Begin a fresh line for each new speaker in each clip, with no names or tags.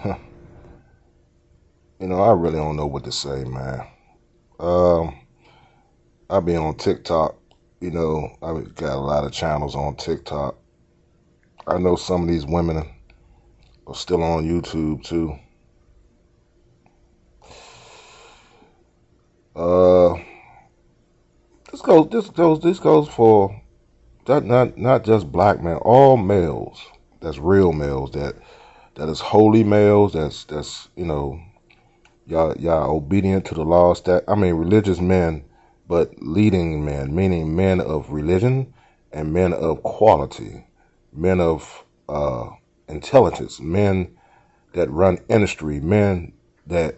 I really don't know what to say, man. Um, I be on TikTok. I got a lot of channels on TikTok. I know some of these women are still on YouTube too. Uh, this goes for not just black men, all males. That's real males. That is holy males. That's y'all obedient to the laws. Religious men, but leading men, meaning men of religion and men of quality, men of intelligence, men that run industry, men that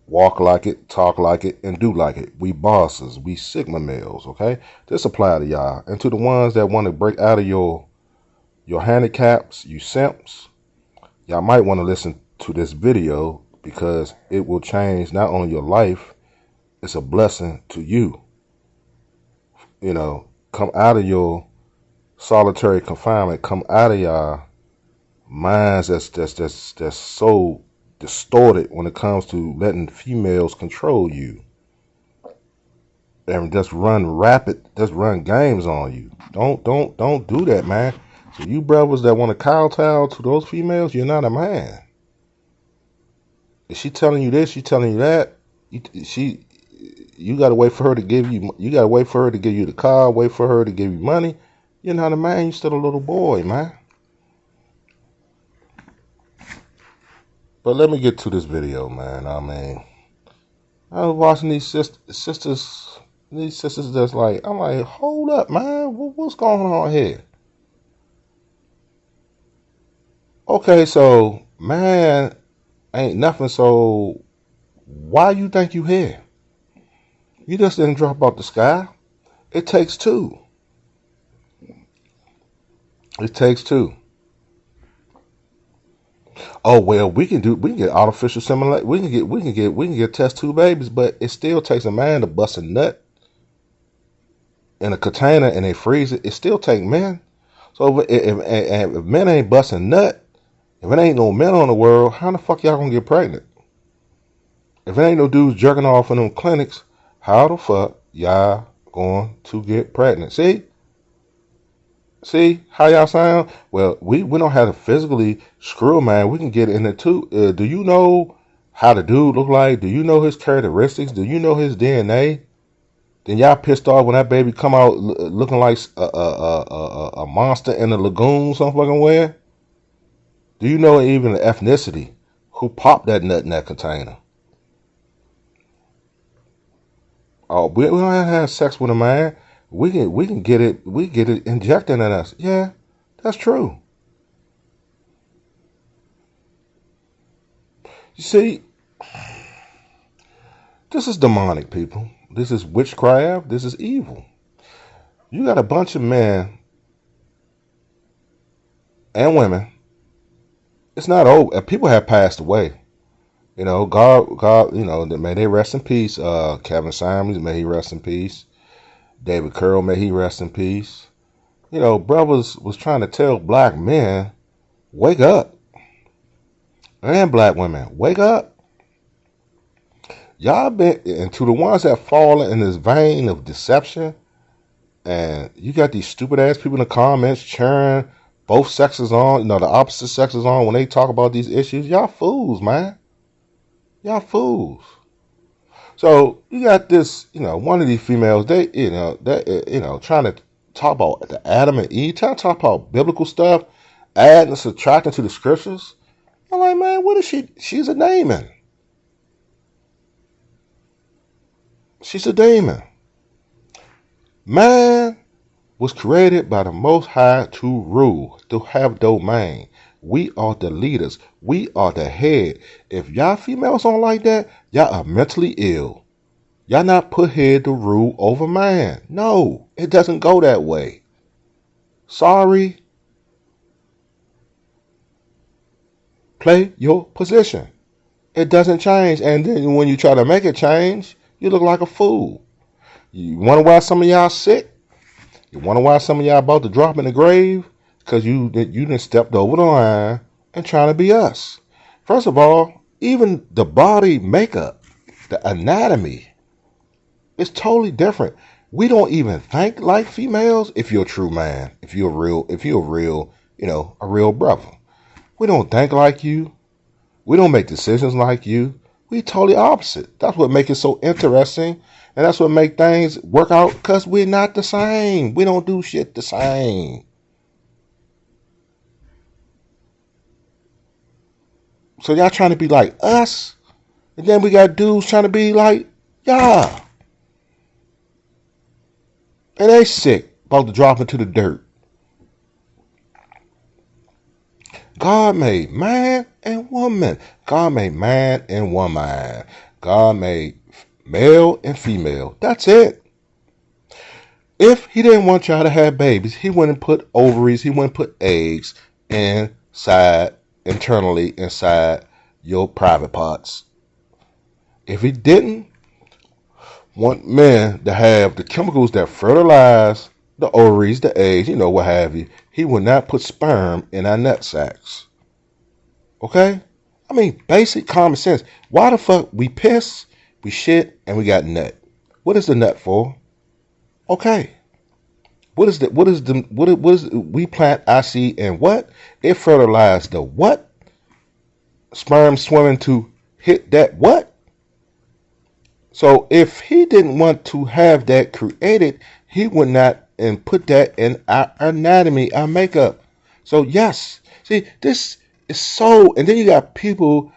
walk like it, talk like it, and do like it. We bosses, we Sigma males, okay? This apply to y'all. And to the ones that want to break out of your handicaps, you simps, y'all might want to listen to this video because it will change not only your life, it's a blessing to you. Come out of your solitary confinement, come out of your minds that's so distorted when it comes to letting females control you and just run games on you. Don't do that, man. So you brothers that want to kowtow to those females, you're not a man. If she telling you this, she telling you that, you gotta wait for her to give you. You gotta wait for her to give you the car. Wait for her to give you money. You're not a man. You're still a little boy, man. But let me get to this video, man. I was watching these sisters. These sisters that's like, I'm like, hold up, man. What's going on here? Okay, so man ain't nothing. So why you think you here? You just didn't drop out the sky. It takes two. It takes two. Oh well, we can get artificial simulate. We can get test tube babies, but it still takes a man to bust a nut in a container and they freeze it. It still take men. So if men ain't busting nut, if it ain't no men on the world, how the fuck y'all gonna get pregnant? If it ain't no dudes jerking off in them clinics, how the fuck y'all going to get pregnant? See how y'all sound? Well, we don't have to physically screw a man. We can get in it too. Do you know how the dude look like? Do you know his characteristics? Do you know his DNA? Then y'all pissed off when that baby come out looking like a monster in a lagoon some fucking where? Do you know even the ethnicity? Who popped that nut in that container? Oh, we don't have to have sex with a man. We can get it. We get it injected in us. Yeah, that's true. You see, this is demonic, people. This is witchcraft. This is evil. You got a bunch of men and women. It's not over. People have passed away. God. May they rest in peace. Kevin Simons, may he rest in peace. David Curl, may he rest in peace. Brothers was trying to tell black men, wake up, and black women, wake up. Y'all been, and to the ones that fall in this vein of deception, and you got these stupid ass people in the comments cheering both sexes on, the opposite sexes on when they talk about these issues. Y'all fools, man. Y'all fools. So you got this, one of these females, trying to talk about the Adam and Eve, trying to talk about biblical stuff, adding and subtracting to the scriptures. I'm like, man, what is she? She's a demon. She's a demon. Man was created by the Most High to rule, to have domain. We are the leaders. We are the head. If y'all females don't like that, y'all are mentally ill. Y'all not put here to rule over man. No, it doesn't go that way. Sorry. Play your position. It doesn't change. And then when you try to make it change, you look like a fool. You wonder why some of y'all sick? You wonder why some of y'all about to drop in the grave? Because you done stepped over the line and trying to be us. First of all, even the body makeup, the anatomy is totally different. We don't even think like females. If you're a true man, if you're real, a real brother, we don't think like you. We don't make decisions like you. We totally opposite. That's what makes it so interesting, and that's what make things work out. Cause we're not the same. We don't do shit the same. So y'all trying to be like us, and then we got dudes trying to be like y'all, and they sick, about to drop into the dirt. God made man and woman. God made man and woman. God made male and female. That's it. If he didn't want y'all to have babies, he wouldn't put ovaries, he wouldn't put eggs internally inside your private parts. If he didn't want men to have the chemicals that fertilize the ovaries, the eggs, what have you, he would not put sperm in our nut sacks. Okay? I mean, basic common sense. Why the fuck we piss, we shit, and we got nut? What is the nut for? Okay. We plant I see and what? It fertilized the what? Sperm swimming to hit that what? So if he didn't want to have that created, he would not and put that in our anatomy, our makeup. So yes, see, this is so. And then you got people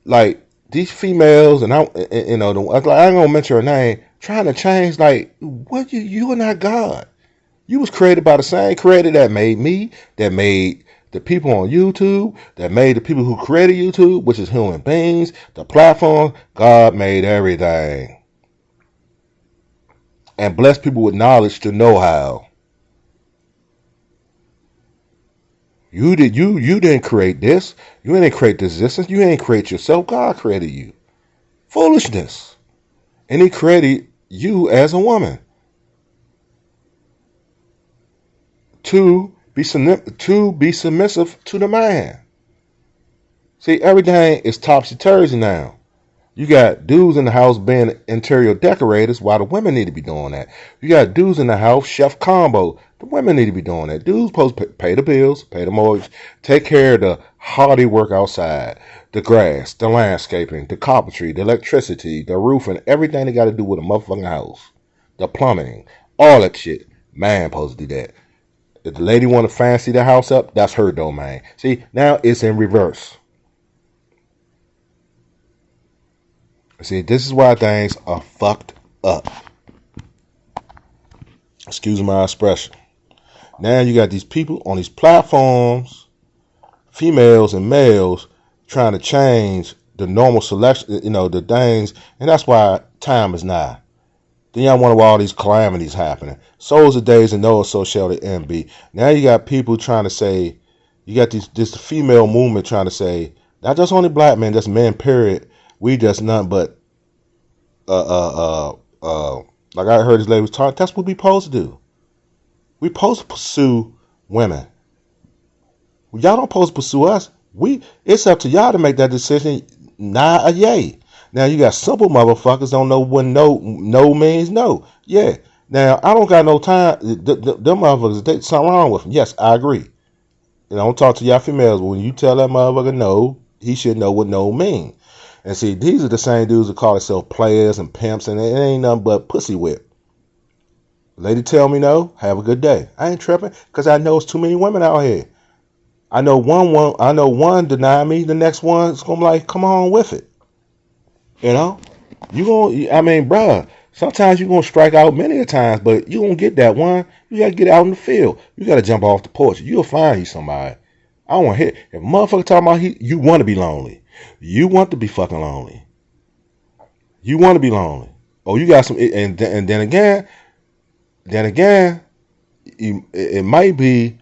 like these females, and I ain't gonna mention her name, trying to change. Like, what you are not God. You was created by the same creator that made me, that made the people on YouTube, that made the people who created YouTube, which is human beings, the platform. God made everything. And bless people with knowledge to know how. You didn't create this. You didn't create this existence. You didn't create yourself. God created you. Foolishness. And he created you as a woman to be submissive to the man. See, everything is topsy-turvy now. You got dudes in the house being interior decorators while the women need to be doing that. You got dudes in the house, chef combo. The women need to be doing that. Dudes supposed to pay the bills, pay the mortgage, take care of the hardy work outside, the grass, the landscaping, the carpentry, the electricity, the roofing, everything they got to do with a motherfucking house, the plumbing, all that shit. Man supposed to do that. If the lady want to fancy the house up, that's her domain. See, now it's in reverse. See, this is why things are fucked up. Excuse my expression. Now you got these people on these platforms, females and males, trying to change the normal selection, the things, and that's why time is nigh. Then y'all wonder why all these calamities happening. So is the days and those, so shall the end be. Now you got people trying to say, you got this female movement trying to say, not just only black men, just men, period. We just nothing but like I heard this lady was talking, that's what we supposed to do. We supposed to pursue women. Y'all don't supposed to pursue us. It's up to y'all to make that decision. Nah, a yay. Now you got simple motherfuckers don't know what no means no. Yeah. Now I don't got no time. Them motherfuckers, something wrong with them. Yes, I agree. And I don't talk to y'all females. When you tell that motherfucker no, he should know what no means. And see, these are the same dudes that call themselves players and pimps, and it ain't nothing but pussy whip. Lady tell me no, have a good day. I ain't tripping, because I know it's too many women out here. I know one deny me, the next one's gonna be like, come on with it. Bruh, sometimes you're gonna strike out many a times, but you gonna get that one. You gotta get out in the field. You gotta jump off the porch. You'll find you somebody. I don't want to hit. If a motherfucker talking about you want to be lonely. You want to be fucking lonely. You want to be lonely. Oh, you got some, and then again, it might be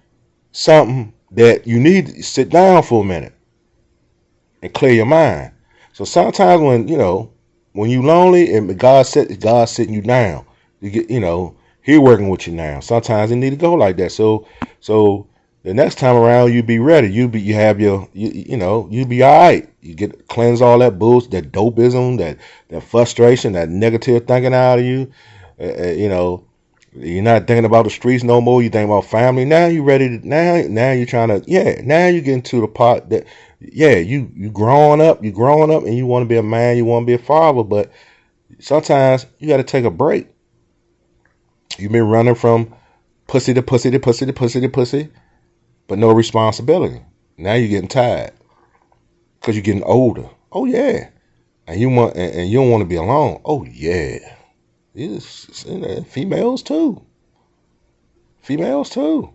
something that you need to sit down for a minute and clear your mind. So sometimes when you lonely and God's sitting you down, you get He working with you now. Sometimes it need to go like that. So The next time around, you be ready. You have your you be all right. You get cleanse all that bullshit, that dopeism, that frustration, that negative thinking out of you. You know, you're not thinking about the streets no more. You think about family. Now you ready to now you're trying to now you get into the part that you growing up, and you want to be a man, you want to be a father, but sometimes you got to take a break. You've been running from pussy to pussy to pussy to pussy to pussy, but no responsibility. Now you're getting tired because you're getting older. Oh yeah, and you don't want to be alone. Oh yeah, yes, females too. Females too.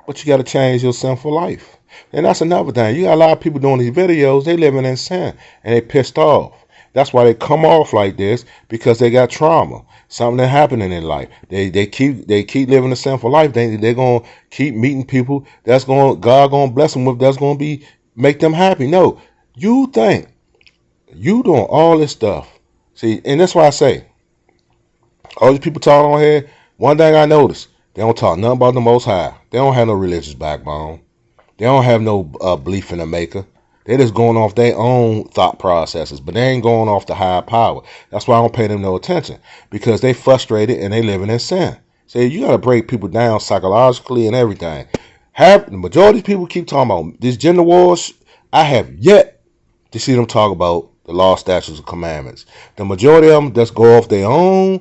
But you got to change your sinful life. And that's another thing. You got a lot of people doing these videos, they living in sin and they pissed off. That's why they come off like this, because they got trauma. Something that happened in their life. They keep living a sinful life. They're gonna keep meeting people God gonna bless them with, that's gonna be make them happy. No. You think you doing all this stuff. See, and that's why I say all these people talking on here, one thing I noticed, they don't talk nothing about the Most High. They don't have no religious backbone. They don't have no belief in the Maker. They're just going off their own thought processes, but they ain't going off the higher power. That's why I don't pay them no attention, because they frustrated and they living in sin. See, you got to break people down psychologically and everything. The majority of people keep talking about these gender wars. I have yet to see them talk about the law, statutes, and commandments. The majority of them just go off their own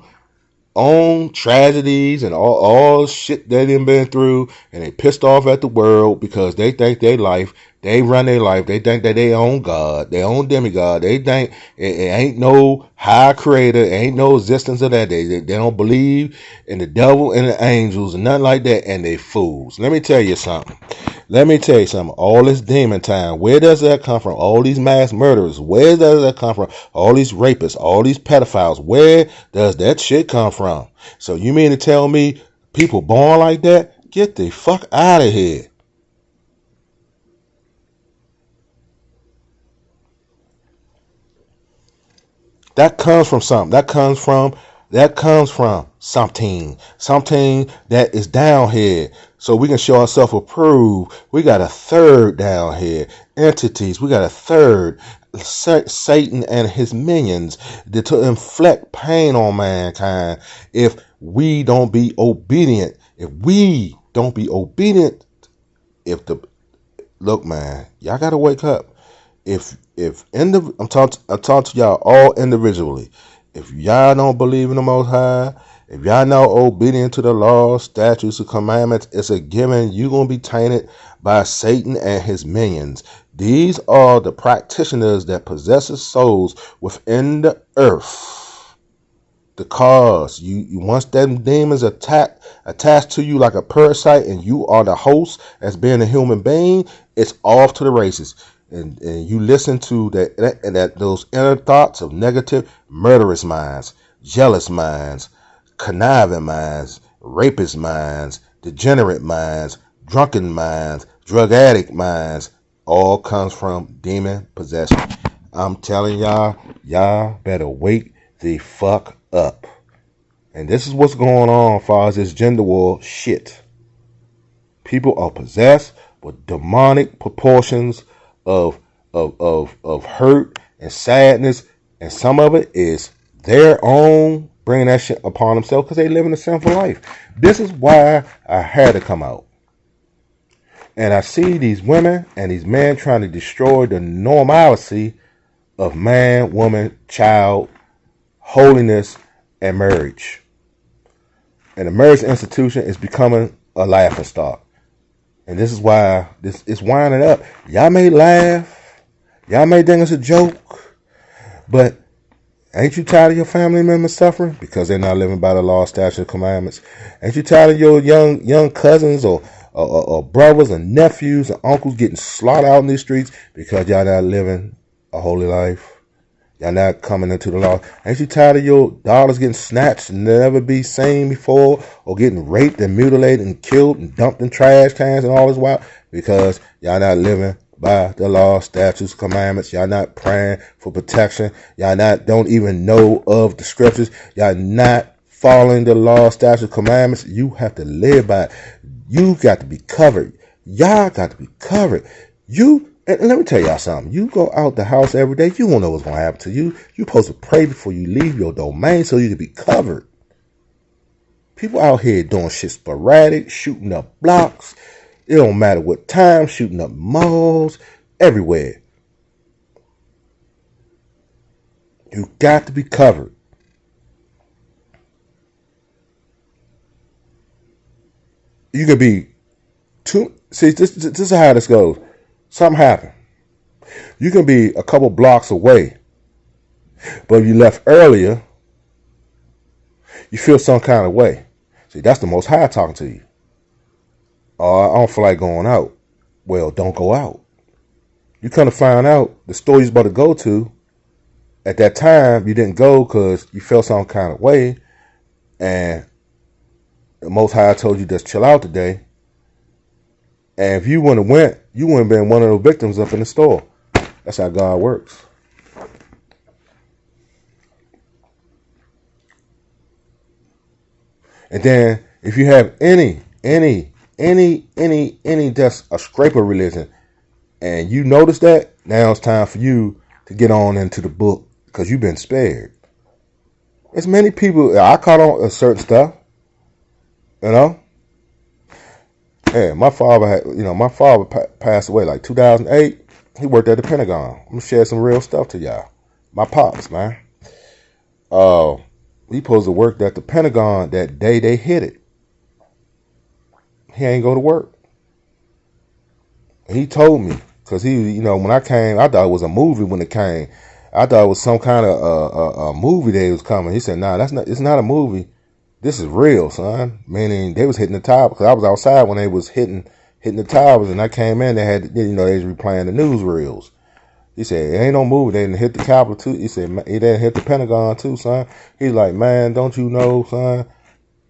tragedies and all shit they done been through, and they pissed off at the world because they think they run their life, they think that they own God, they own demigod, they think it ain't no high creator, ain't no existence of that. They don't believe in the devil and the angels and nothing like that, and they fools. Let me tell you something. All this demon time, where does that come from? All these mass murderers, where does that come from? All these rapists, all these pedophiles, where does that shit come from? So you mean to tell me people born like that? Get the fuck out of here. That comes from something. That comes from something that is down here. So we can show ourselves approved. We got a third down here. Entities. We got a third. Satan and his minions to inflict pain on mankind if we don't be obedient. If the look, man, y'all gotta wake up. I'm talking to y'all all individually. If y'all don't believe in the Most High, if y'all not obedient to the laws, statutes, and commandments, it's a given you're gonna be tainted by Satan and his minions. These are the practitioners that possesses souls within the earth. The cause you once them demons attached to you like a parasite, and you are the host as being a human being, it's off to the races. And you listen to that those inner thoughts of negative, murderous minds, jealous minds, conniving minds, rapist minds, degenerate minds, drunken minds, drug addict minds, all comes from demon possession. I'm telling y'all better wake the fuck up. And this is what's going on as far as this gender war shit. People are possessed with demonic proportions of hurt and sadness, and some of it is their own bringing that shit upon themselves because they live in a sinful life. This is why I had to come out. And I see these women and these men trying to destroy the normalcy of man, woman, child, holiness, and marriage. And the marriage institution is becoming a laughingstock. And this is why this is winding up. Y'all may laugh. Y'all may think it's a joke. But ain't you tired of your family members suffering because they're not living by the law, statutes, and commandments? Ain't you tired of your young cousins or brothers and nephews and uncles getting slaughtered out in these streets because y'all not living a holy life? Y'all not coming into the law. Ain't you tired of your daughters getting snatched and never be seen before, or getting raped and mutilated and killed and dumped in trash cans and all this while? Because y'all not living by the law, statutes, commandments. Y'all not praying for protection. Y'all don't even know of the scriptures. Y'all not following the law, statutes, commandments. You have to live by it. You got to be covered. Y'all got to be covered. And let me tell y'all something. You go out the house every day, you won't know what's going to happen to you. You're supposed to pray before you leave your domain so you can be covered. People out here doing shit sporadic, shooting up blocks. It don't matter what time, shooting up malls, everywhere. You got to be covered. You can be see, this is how this goes. Something happened. You can be a couple blocks away, but if you left earlier, you feel some kind of way. See, that's the Most High talking to you. Oh, I don't feel like going out. Well, don't go out. You kind of find out the store you're about to go to, at that time, you didn't go because you felt some kind of way, and the Most High told you just chill out today. And if you wouldn't have went, you wouldn't have been one of those victims up in the store. That's how God works. And then if you have any just a scraper religion, and you notice that, now it's time for you to get on into the book because you've been spared. There's many people, I caught on a certain stuff, you know. Yeah, my father passed away like 2008. He worked at the Pentagon. I'm gonna share some real stuff to y'all. My pops, man. He supposed to work at the Pentagon that day they hit it. He ain't go to work. He told me, because when I came, I thought it was a movie when it came. I thought it was some kind of a movie that was coming. He said, "Nah, it's not a movie. This is real, son." Meaning they was hitting the towers, because I was outside when they was hitting the towers, and I came in. They had, they was replaying the news reels. He said, "It ain't no movie. They didn't hit the Capitol too." He said, "They didn't hit the Pentagon too, son." He's like, "Man, don't you know, son?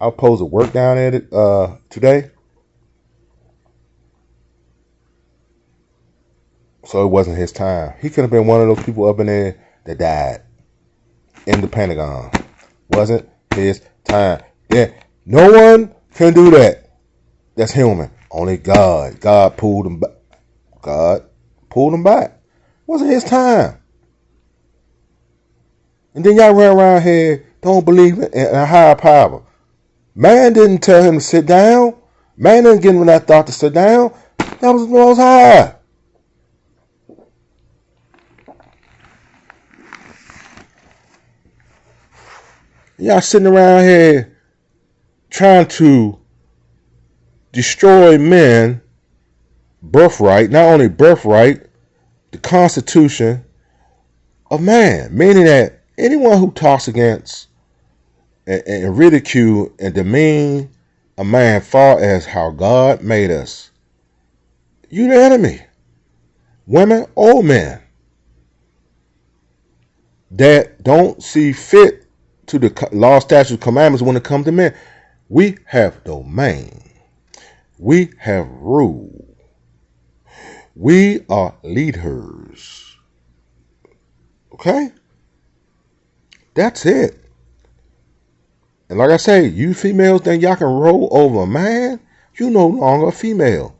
I was supposed to work down at it today." So it wasn't his time. He could have been one of those people up in there that died in the Pentagon. Wasn't his time. Yeah, no one can do that. That's human. Only God. God pulled him back. God pulled him back. Wasn't his time. And then y'all run around here, don't believe in a higher power. Man didn't tell him to sit down. Man didn't give him that thought to sit down. That was the Most High. Y'all sitting around here trying to destroy men birthright, not only birthright, the constitution of man, meaning that anyone who talks against and ridicule and demean a man far as how God made us, you the enemy. Women or men that don't see fit to the law, statutes, commandments when it comes to men. We have domain. We have rule. We are leaders. Okay? That's it. And like I say, you females think y'all can roll over a man? You no longer a female.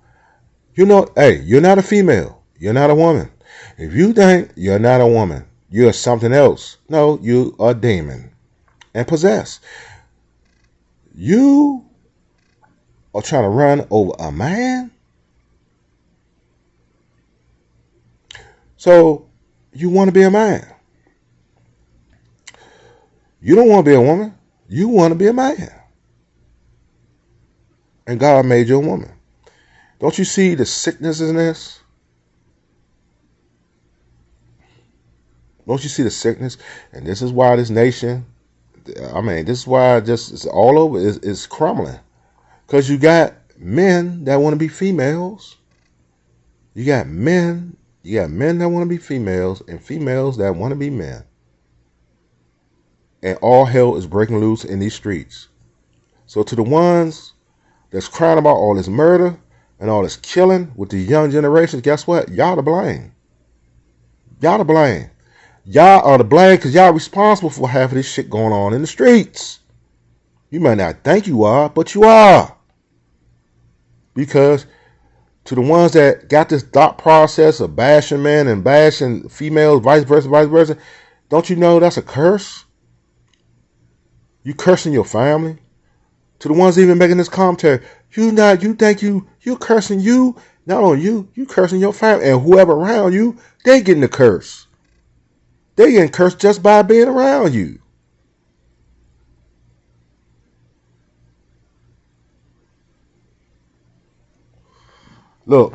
Hey, you're not a female. You're not a woman. If you think you're not a woman, you're something else. No, you are a demon and possessed. You are trying to run over a man? So you want to be a man. You don't want to be a woman. You want to be a man. And God made you a woman. Don't you see the sickness in this? Don't you see the sickness? And this is why this nation, this is why it's all over, is crumbling. Because you got men that want to be females. You got men that want to be females and females that want to be men. And all hell is breaking loose in these streets. So to the ones that's crying about all this murder and all this killing with the young generations, guess what? Y'all to blame. Y'all to blame. Y'all are to blame because y'all responsible for half of this shit going on in the streets. You might not think you are, but you are. Because to the ones that got this thought process of bashing men and bashing females, vice versa, don't you know that's a curse? You cursing your family. To the ones even making this commentary, you think you cursing you, not only you cursing your family and whoever around you, they getting the curse. They getting cursed just by being around you. Look,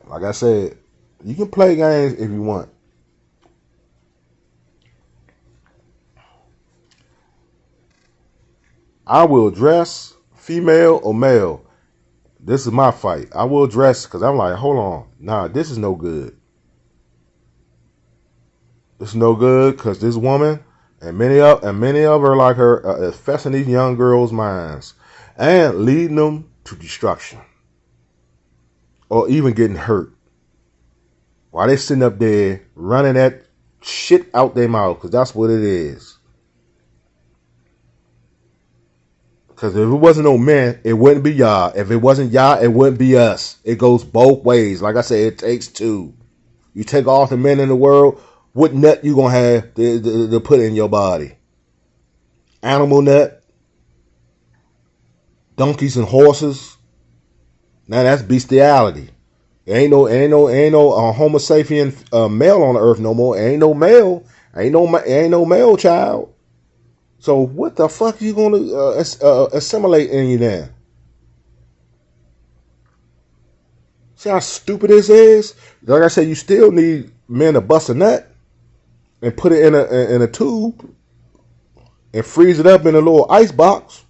like I said, you can play games if you want. I will dress female or male. This is my fight. I will dress because I'm like, hold on, nah, this is no good. This is no good because this woman and many of her like her are infesting these young girls' minds and leading them to destruction or even getting hurt while they sitting up there running that shit out their mouth because that's what it is. Because if it wasn't no men, it wouldn't be y'all. If it wasn't y'all, it wouldn't be us. It goes both ways. Like I said, it takes two. You take all the men in the world, what nut you gonna have to put in your body? Animal nut, donkeys and horses. Now that's bestiality. Ain't no Homo sapien male on the earth no more. Ain't no male. Ain't no male child. So what the fuck you gonna assimilate in you then? See how stupid this is? Like I said, you still need men to bust a nut and put it in a tube and freeze it up in a little ice box.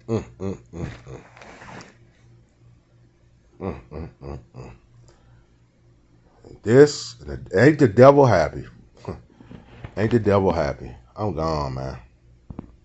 Mm, mm, mm, mm. This ain't the devil happy. Ain't the devil happy. I'm gone, man.